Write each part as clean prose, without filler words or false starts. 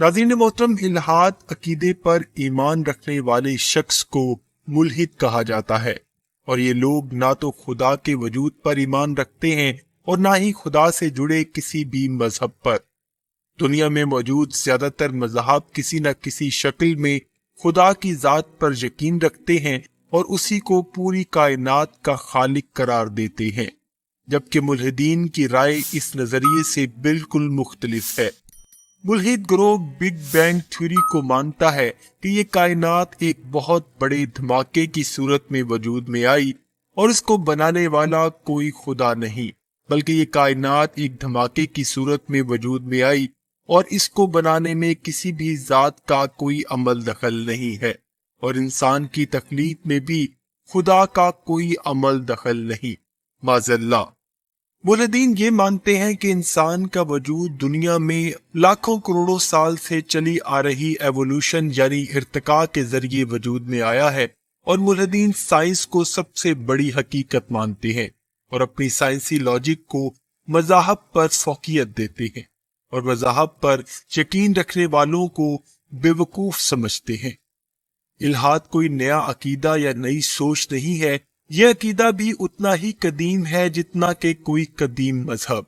नाज़रीन मोहतरम, इल्हाद अकीदे पर ईमान रखने वाले शख्स को मुल्हिद कहा जाता है, और ये लोग ना तो खुदा के वजूद पर ईमान रखते हैं और ना ही खुदा से जुड़े किसी भी मजहब पर। दुनिया में मौजूद ज्यादातर मजहब किसी न किसी शक्ल में खुदा की जात पर यकीन रखते हैं और उसी को पूरी कायनात का खालिक करार देते हैं, जबकि मुल्हिदीन की राय इस नजरिए से बिल्कुल मुख्तलिफ है। मुल्हिद ग्रोह बिग बैंग थ्योरी को मानता है कि ये कायनात एक बहुत बड़े धमाके की सूरत में वजूद में आई और इसको बनाने वाला कोई खुदा नहीं, बल्कि ये कायनात एक धमाके की सूरत में वजूद में आई और इसको बनाने में किसी भी जात का कोई अमल दखल नहीं है, और इंसान की तख्लीक में भी खुदा का कोई अमल दखल नहीं, माज़ल्लाह। मुल्हिदीन ये मानते हैं कि इंसान का वजूद दुनिया में लाखों करोड़ों साल से चली आ रही एवोल्यूशन यानी इर्तिका के जरिए वजूद में आया है, और मुल्हिदीन साइंस को सबसे बड़ी हकीकत मानते हैं और अपनी साइंसी लॉजिक को मज़ाहब पर फौकियत देते हैं और मज़ाहब पर यकीन रखने वालों को बेवकूफ समझते हैं। इल्हाद कोई नया अकीदा या नई सोच नहीं है, यह अकीदा भी उतना ही कदीम है जितना कि कोई कदीम मजहब,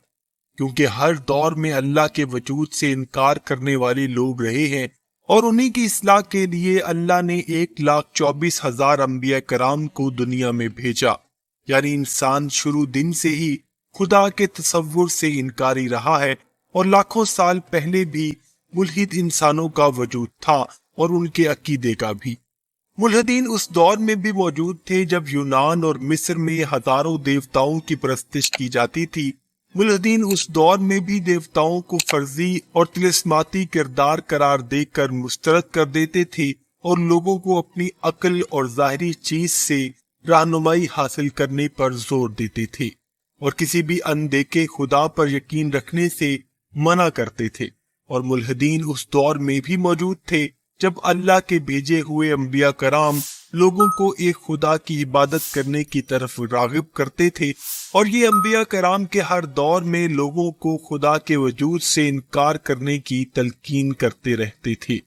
क्योंकि हर दौर में अल्लाह के वजूद से इनकार करने वाले लोग रहे हैं और उन्हीं की इस्लाह के लिए अल्लाह ने 1,24,000 अंबिया कराम को दुनिया में भेजा। यानी इंसान शुरू दिन से ही खुदा के तसव्वुर से इनकारी रहा है और लाखों साल पहले भी मुल्हिद इंसानों का वजूद था और उनके अकीदे का भी। मुल्हिदीन उस दौर में भी मौजूद थे जब यूनान और मिस्र में हजारों देवताओं की परस्तिश की जाती थी। मुल्हिदीन उस दौर में भी देवताओं को फर्जी और तिलिस्माती किरदार करार देकर मुस्तरद कर देते थे और लोगों को अपनी अक्ल और जाहिरी चीज से रहनुमाई हासिल करने पर जोर देते थे और किसी भी अनदेखे खुदा पर यकीन रखने से मना करते थे। और मुल्हिदीन उस दौर में भी मौजूद थे जब अल्लाह के भेजे हुए अंबिया कराम लोगों को एक खुदा की इबादत करने की तरफ रागिब करते थे, और ये अंबिया कराम के हर दौर में लोगों को खुदा के वजूद से इनकार करने की तलकीन करते रहते थे।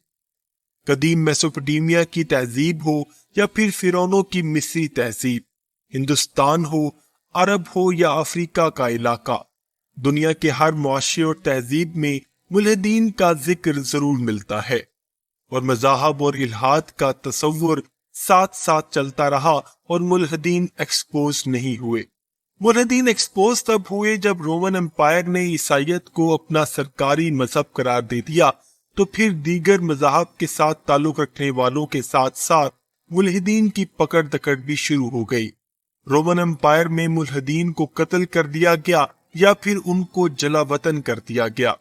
कदीम मेसोपोटामिया की तहजीब हो या फिर फिरौनों की मिस्री तहजीब, हिंदुस्तान हो, अरब हो या अफ्रीका का इलाका, दुनिया के हर मुआशरे और तहजीब में मुल्हिदीन का जिक्र जरूर मिलता है और मज़ाहब और इल्हाद का तसव्वुर साथ साथ चलता रहा और मुल्हिदीन एक्सपोज नहीं हुए। मुल्हिदीन एक्सपोज तब हुए जब रोमन एम्पायर ने ईसाइयत को अपना सरकारी मजहब करार दे दिया, तो फिर दीगर मज़ाहब के साथ ताल्लुक रखने वालों के साथ साथ मुल्हिदीन की पकड़ दकड़ भी शुरू हो गई। रोमन एम्पायर में मुल्हिदीन को कत्ल कर दिया गया या फिर उनको जला वतन कर दिया गया।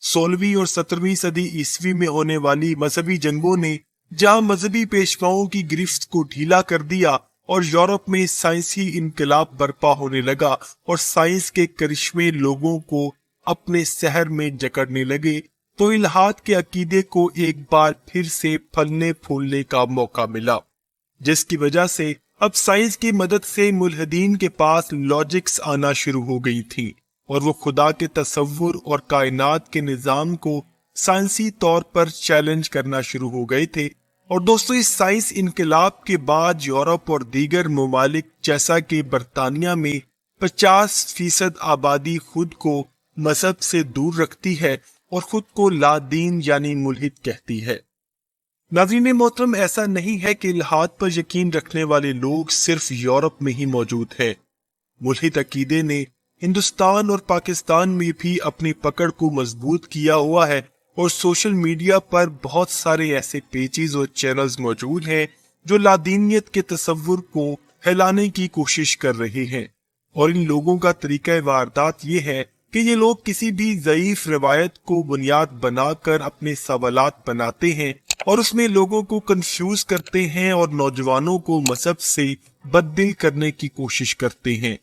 16वीं और 17वीं सदी ईस्वी में होने वाली मजहबी जंगों ने जहां मजहबी पेशवाओं की गिरफ्त को ढीला कर दिया और यूरोप में साइंसी इनकलाब बर्पा होने लगा और साइंस के करिश्मे लोगों को अपने शहर में जकड़ने लगे, तो इल्हाद के अकीदे को एक बार फिर से फलने फूलने का मौका मिला, जिसकी वजह से अब साइंस की मदद से मुल्हिदीन के पास लॉजिक्स आना शुरू हो गई थी और वो खुदा के तसव्वुर और कायनात के निजाम को साइंसी तौर पर चैलेंज करना शुरू हो गए थे। और दोस्तों, इस साइंस इनकलाब के बाद यूरोप और दीगर ममालिक जैसा कि बरतानिया में 50% आबादी खुद को मजहब से दूर रखती है और खुद को लादीन यानी मुल्हिद कहती है। नाज़रीन मोहतरम, ऐसा नहीं है कि इल्हाद पर यकीन रखने वाले लोग सिर्फ यूरोप में ही मौजूद हैं। मुल्हिद अकीदे ने हिंदुस्तान और पाकिस्तान में भी अपनी पकड़ को मजबूत किया हुआ है और सोशल मीडिया पर बहुत सारे ऐसे पेजेस और चैनल्स मौजूद हैं जो लादीनियत के तसव्वुर को फैलाने की कोशिश कर रहे हैं। और इन लोगों का तरीका वारदात ये है कि ये लोग किसी भी ज़ईफ रवायत को बुनियाद बनाकर अपने सवालात बनाते हैं और उसमें लोगों को कंफ्यूज करते हैं और नौजवानों को मजहब से बददिल करने की कोशिश करते हैं।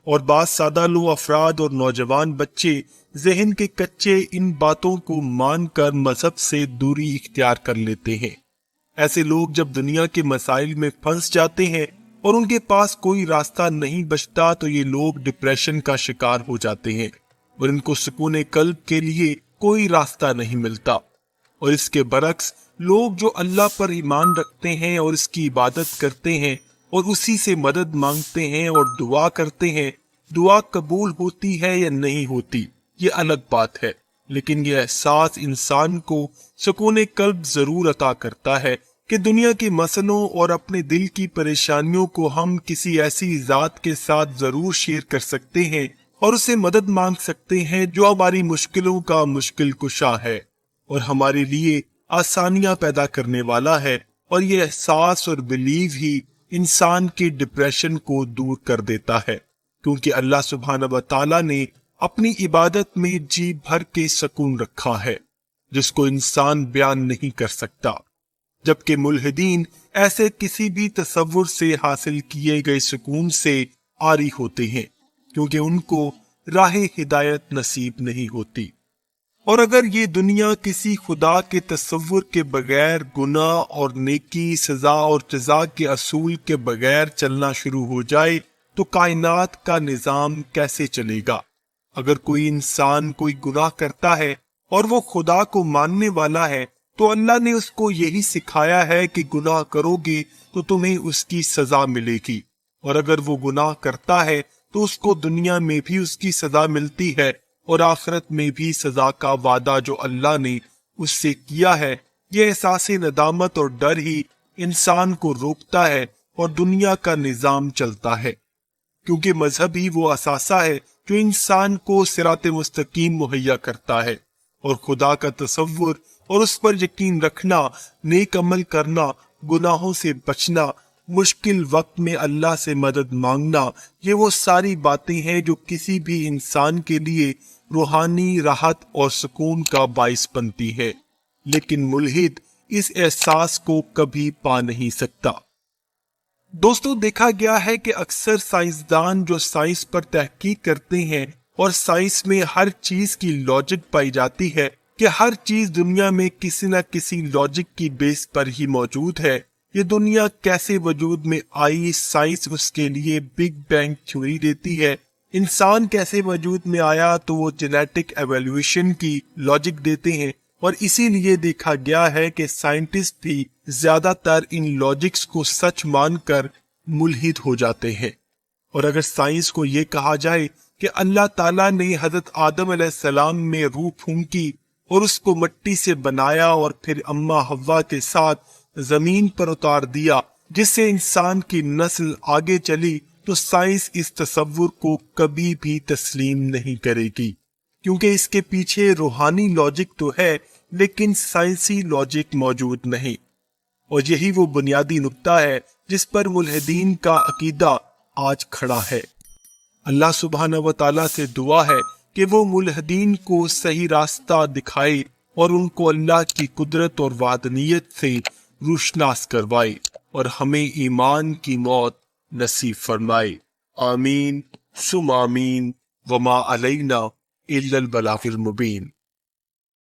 और बाद सादा लो अफराद और नौजवान बच्चे जहन के कच्चे इन बातों को मानकर मजहब से दूरी इख्तियार कर लेते हैं। ऐसे लोग जब दुनिया के मसाइल में फंस जाते हैं और उनके पास कोई रास्ता नहीं बचता, तो ये लोग डिप्रेशन का शिकार हो जाते हैं और इनको सुकून कल्ब के लिए कोई रास्ता नहीं मिलता। اور اس کے برعکس لوگ جو اللہ پر ایمان رکھتے ہیں اور اس کی عبادت کرتے ہیں اور اسی سے مدد مانگتے ہیں اور دعا کرتے ہیں، دعا قبول ہوتی ہے یا نہیں ہوتی یہ الگ بات ہے، لیکن یہ احساس انسان کو سکون قلب ضرور عطا کرتا ہے کہ دنیا کے مسئلوں اور اپنے دل کی پریشانیوں کو ہم کسی ایسی ذات کے ساتھ ضرور شیئر کر سکتے ہیں اور اسے مدد مانگ سکتے ہیں جو ہماری مشکلوں کا مشکل کشا ہے اور ہمارے لیے آسانیاں پیدا کرنے والا ہے، اور یہ احساس اور بلیو ہی انسان کے ڈپریشن کو دور کر دیتا ہے، کیونکہ اللہ سبحانہ و تعالیٰ نے اپنی عبادت میں جی بھر کے سکون رکھا ہے جس کو انسان بیان نہیں کر سکتا، جبکہ ملحدین ایسے کسی بھی تصور سے حاصل کیے گئے سکون سے عاری ہوتے ہیں کیونکہ ان کو راہ ہدایت نصیب نہیں ہوتی۔ اور اگر یہ دنیا کسی خدا کے تصور کے بغیر، گناہ اور نیکی، سزا اور جزا کے اصول کے بغیر چلنا شروع ہو جائے تو کائنات کا نظام کیسے چلے گا؟ اگر کوئی انسان کوئی گناہ کرتا ہے اور وہ خدا کو ماننے والا ہے تو اللہ نے اس کو یہی سکھایا ہے کہ گناہ کرو گے تو تمہیں اس کی سزا ملے گی، اور اگر وہ گناہ کرتا ہے تو اس کو دنیا میں بھی اس کی سزا ملتی ہے اور آخرت میں بھی سزا کا وعدہ جو اللہ نے اس سے کیا ہے۔ یہ احساس ندامت اور ڈر ہی انسان کو روکتا ہے اور دنیا کا نظام چلتا ہے، کیونکہ مذہب ہی وہ اثاثہ ہے جو انسان کو صراط مستقیم مہیا کرتا ہے، اور خدا کا تصور اور اس پر یقین رکھنا، نیک عمل کرنا، گناہوں سے بچنا، مشکل وقت میں اللہ سے مدد مانگنا، یہ وہ ساری باتیں ہیں جو کسی بھی انسان کے لیے روحانی راحت اور سکون کا باعث بنتی ہے، لیکن ملحد اس احساس کو کبھی پا نہیں سکتا۔ دوستو، دیکھا گیا ہے کہ اکثر سائنسدان جو سائنس پر تحقیق کرتے ہیں اور سائنس میں ہر چیز کی لاجک پائی جاتی ہے کہ ہر چیز دنیا میں کسی نہ کسی لاجک کی بیس پر ہی موجود ہے، یہ دنیا کیسے وجود میں آئی، سائنس اس کے لیے بگ بینگ تھیوری دیتی ہے، انسان کیسے وجود میں آیا تو وہ جینیٹک ایولیوشن کی لاجک دیتے ہیں، اور اسی لیے دیکھا گیا ہے کہ سائنٹسٹ بھی زیادہ تر ان لاجکس کو سچ مان کر ملحد ہو جاتے ہیں۔ اور اگر سائنس کو یہ کہا جائے کہ اللہ تعالیٰ نے حضرت آدم علیہ السلام میں روح پھونکی اور اس کو مٹی سے بنایا اور پھر اماں حوا کے ساتھ زمین پر اتار دیا جس سے انسان کی نسل آگے چلی، تو سائنس اس تصور کو کبھی بھی تسلیم نہیں کرے گی، کیونکہ اس کے پیچھے روحانی لاجک تو ہے لیکن سائنسی لاجک موجود نہیں، اور یہی وہ بنیادی نقطہ ہے جس پر ملحدین کا عقیدہ آج کھڑا ہے۔ اللہ سبحانہ و تعالیٰ سے دعا ہے کہ وہ ملحدین کو صحیح راستہ دکھائے اور ان کو اللہ کی قدرت اور وحدانیت سے روشناس کروائے اور ہمیں ایمان کی موت نصیب فرمائے۔ آمین ثم آمین، وما علینا الا البلاغ المبین۔